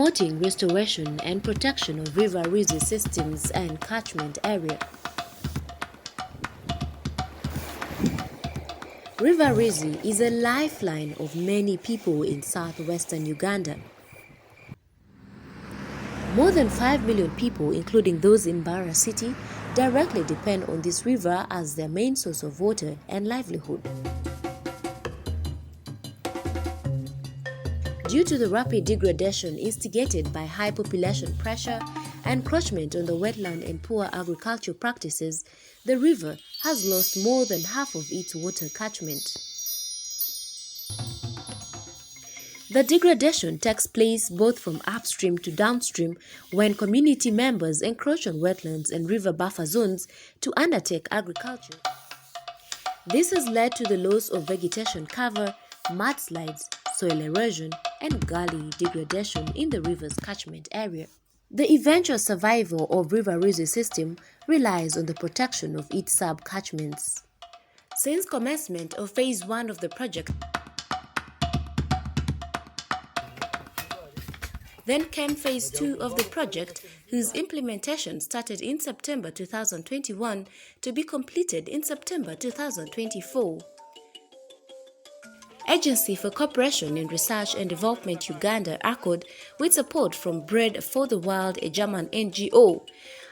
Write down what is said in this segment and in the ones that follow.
promoting restoration and protection of River Rwizi systems and catchment area. River Rwizi is a lifeline of many people in southwestern Uganda. More than 5 million people, including those in Mbarara City, directly depend on this river as their main source of water and livelihood. Due to the rapid degradation instigated by high population pressure, encroachment on the wetland and poor agricultural practices, the river has lost more than half of its water catchment. The degradation takes place both from upstream to downstream when community members encroach on wetlands and river buffer zones to undertake agriculture. This has led to the loss of vegetation cover, mudslides, soil erosion, and gully degradation in the river's catchment area. The eventual survival of River Rwizi system relies on the protection of its sub-catchments. Since commencement of Phase 1 of the project, then came Phase 2 of the project, whose implementation started in September 2021 to be completed in September 2024. Agency for Cooperation in Research and Development Uganda, ACORD, with support from Bread for the World, a German NGO,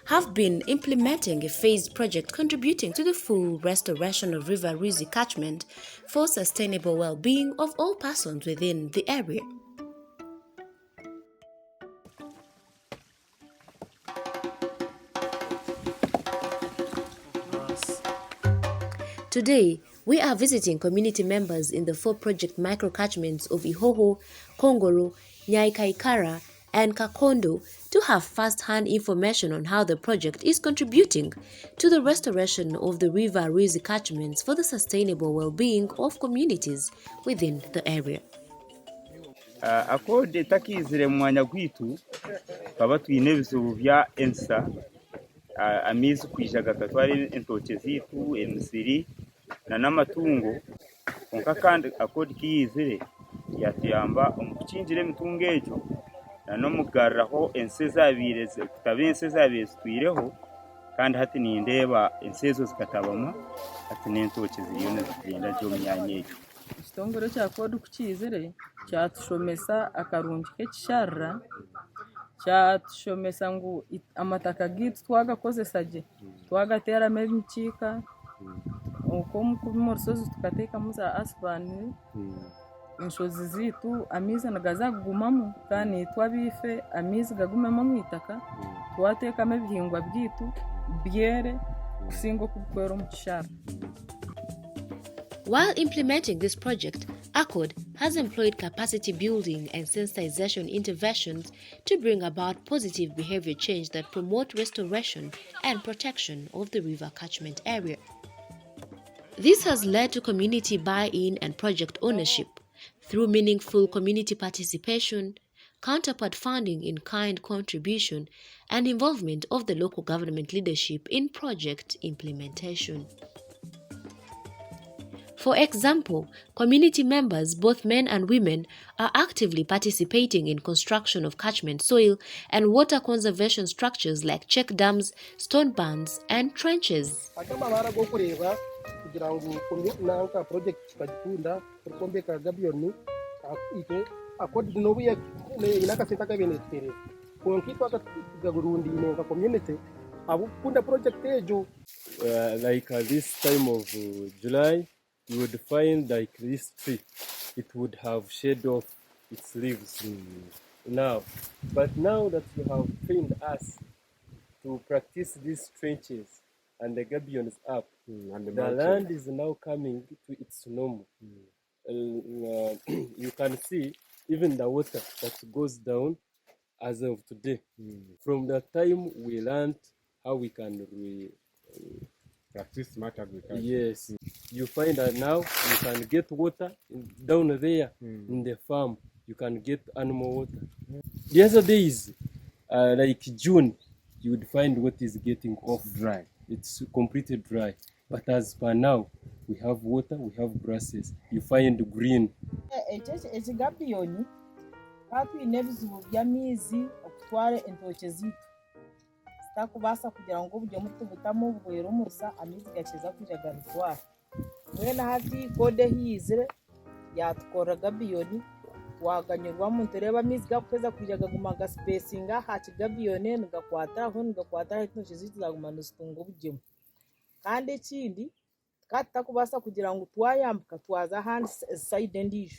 have been implementing a phased project contributing to the full restoration of River Rwizi catchment for sustainable well-being of all persons within the area. Today, we are visiting community members in the 4 project microcatchments of Ihoho, Kongoro, Nyaikaikara, and Kakondo to have first-hand information on how the project is contributing to the restoration of the River Rwizi catchments for the sustainable well-being of communities within the area. ACORD takizire mu mwanya gwitu baba twine ebizibu bya ensa amizi kwijagata twari entoke zitu emisiri na n'amatungo konka kandi ACORD kiyizire yatuyamba omukukingira emitungo egyo na n'omugarraho ensi zabire kutaba ensi zabire zitwireho kandi hati nindeeba ensi ezo zikatabama hati n'entoke ziriyo nizigenda gyo mu myanya egyo. Ekitongore kya ACORD kukiyizire kyatushomesa akarungi k'ekisharra kyatushomesa ngu amataka gitu twagakozesa gye twagateeramu emikiika omu rusozi tukateekamu za asipani enshozi zitu amizi nigaza kugumamu kandi twabiife amizi gagumemu omu itaka twateekamu ebihingwa byaitu byere kusinga okubikwera omu kisharra. While implementing this project, ACORD has employed capacity building and sensitization interventions to bring about positive behavior change that promote restoration and protection of the river catchment area. This has led to community buy-in and project ownership through meaningful community participation, counterpart funding in kind contribution, and involvement of the local government leadership in project implementation. For example, community members, both men and women, are actively participating in construction of catchment soil and water conservation structures like check dams, stone bands, and trenches. Like this time of July, you would find like this tree, it would have shed off its leaves now. But now that you have trained us to practice these trenches and the gabions up, and the land is now coming to its normal. You can see even the water that goes down as of today. From the time we learned how we can practice smart agriculture. Yes, you find that now you can get water down there in the farm. You can get animal water. The other days, like June, you would find what is getting off dry. It's completely dry. But as per now, we have water, we have grasses. You find green. twine ebizibu by'amaizi okutwara entookye ziitu zitakubaasa kugira ngu obugyemu tubutamu buhwere omusa amaizi gakiza kwija gabitwara. Mbwenu hati kode ehiizire yatukorera biyoni twaganyurwamu nitureeba amaizi gakuheza kwija gaguma gasipesinga aha kigabiyoni nigakwatiraho entookye ziitu zaguma nizitunga obugyemu. Kandi ekindi tukaba tutakubaasa kugira ngu twayambuka twaza ahandi sayidi endiijo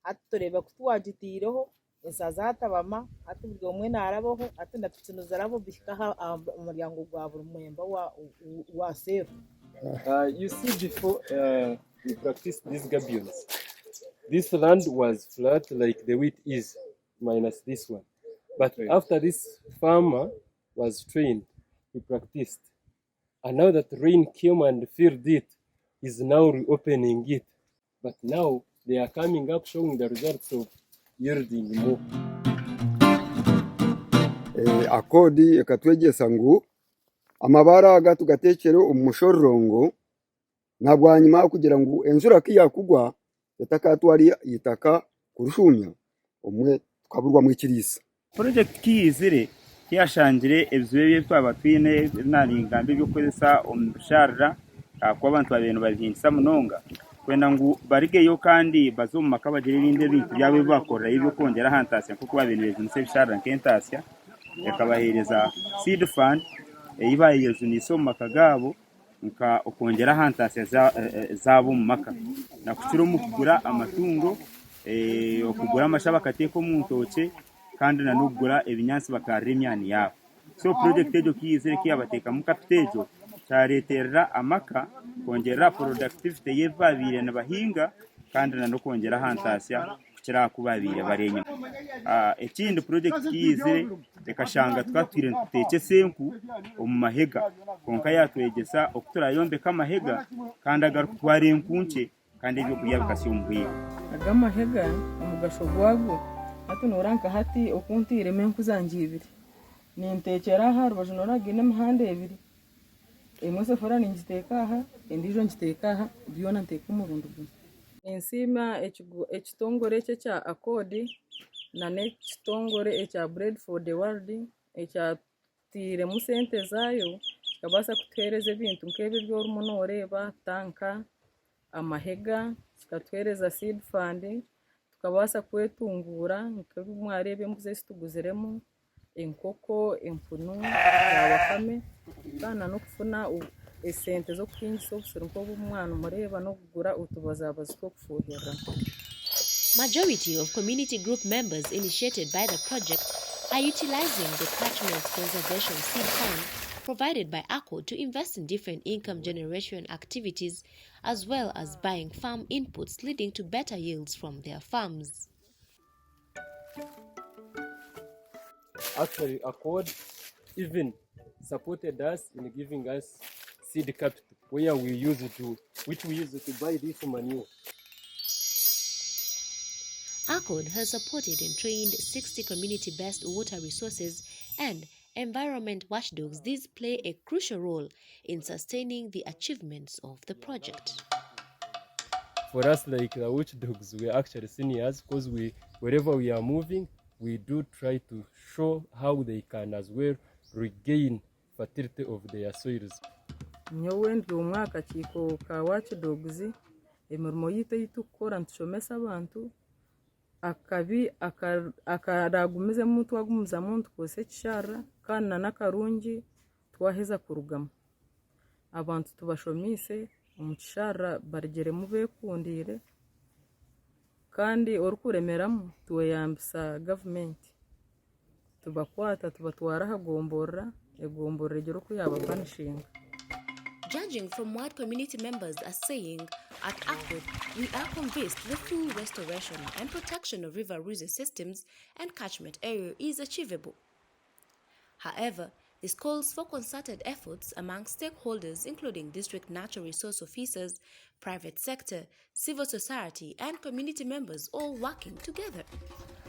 hati tureebe ku twagitiireho ensa zatabama hati buri omwe naarabaho hati na piki nizirabo bihika aha muryango gwa buri mwemba wa seeru. You see, before we practiced these gabions, this land was flat like the wheat is, minus this one. But after this farmer was trained, he practiced. And now that rain came and filled it, is now reopening it. But now they are coming up showing the results of yielding more. ACORD ekatwegyesa ngu amabara aga tugateekere omu mushororongo nabwanyuma kugira ngu enjura kiyakugwa etakatwara itaka kurushumya omwe tukaburwamu ekiriisa. Project kiyizire kiyashangire ebizibu ebyo twaba twine naringambe ebyokukozesa omu bisharara kuba abantu babenu babihingisa munonga kwenda ngu barigeyo kandi baze omu maka bagire ebindi ebintu byabo ebibakorera ebyokongera aha ntaasya nk'oku babenu bezinisa ebisharara nk'entaasya ekabahereza seed fund ei bayezunisa omu maka gaabo nka okongera aha ntaasya zaabo omu maka nakukira omu kugura amatungo okugura amashaba bakateeka omu ntookye kandi nanokugura ebinyansi bakarira emyani yaabo. So project egyo kiyizire kiyabateekamu kapita egyo kyareeterera amaka kongerera productivity y'ebi babiire nibahinga kandi nanokongera aha ntaasya kukira aku babiire bari enyuma. Ekindi project kiyizire ekashanga twatwire nituteekye esenku omu mahega konka yatwegyesa okuturayombeka amahega kandi agarikutwara enkunkye kandi ebyokurya bikasya omu bwire. Aga amahega omugasho gwago hati noranka hati okuntiiremu enku zangye ibiri ninteekyera aha rubaju noragiine emihanda ebiri emwe sefura ningiteeka aha endiijo ngiteeka aha byona nteeka omurundi gumwe. Ensiima ekitongore ekyo ekya ACORD na n'ekitongore ekya Bread for the World ekyatiiremu sente zaayo kikabaasa kutuheereza ebintu nk'ebyo by'orumu nooreeba tanka amahega kikatuheereza seed fund tukabaasa kwetunguura nk'omwareeba embuzi ezi tuguziremu enkoko empunu zabakame kandi n'okufuna esente z'okuhingisa obusiro nk'obumwana mureeba n'okugura utubazabazi tw'okufuuhirira. Majority of community group members initiated by the project are utilizing the Catchment Conservation Seed Fund provided by ACORD to invest in different income generation activities as well as buying farm inputs leading to better yields from their farms. Actually, ACORD even supported us in giving us seed capital, which we use to buy this manure. ACORD has supported and trained 60 community-based water resources and environment watchdogs. These play a crucial role in sustaining the achievements of the project. For us, like the watchdogs, we are actually seniors because wherever we are moving, we do try to show how they can as well regain fertility of their soils. Nyowe ndi omu akakiiko ka watchdogs emirimo yitu ei tukukora nitushomesa abantu akabi akaragumizemu twagumizamu nitukozesa ekisharara kandi n'akarungi twaheza kurugamu abantu tubashomiise omu kisharara barigiremu beekundiire kandi orikuremeramu tweyambisa gavumenti tubakwata tubatwara aha gomborora egomborora egire oku yabapanishinga. Judging from what community members are saying, at ACORD, we are convinced the full restoration and protection of River Rwizi systems and catchment area is achievable. However, this calls for concerted efforts among stakeholders including district natural resource officers, private sector, civil society and community members all working together.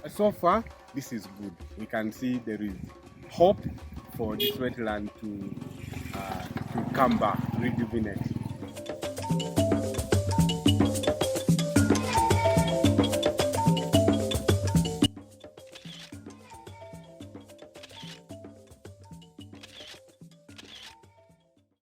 So far, this is good. We can see there is hope for this wetland to come back, rejuvenate.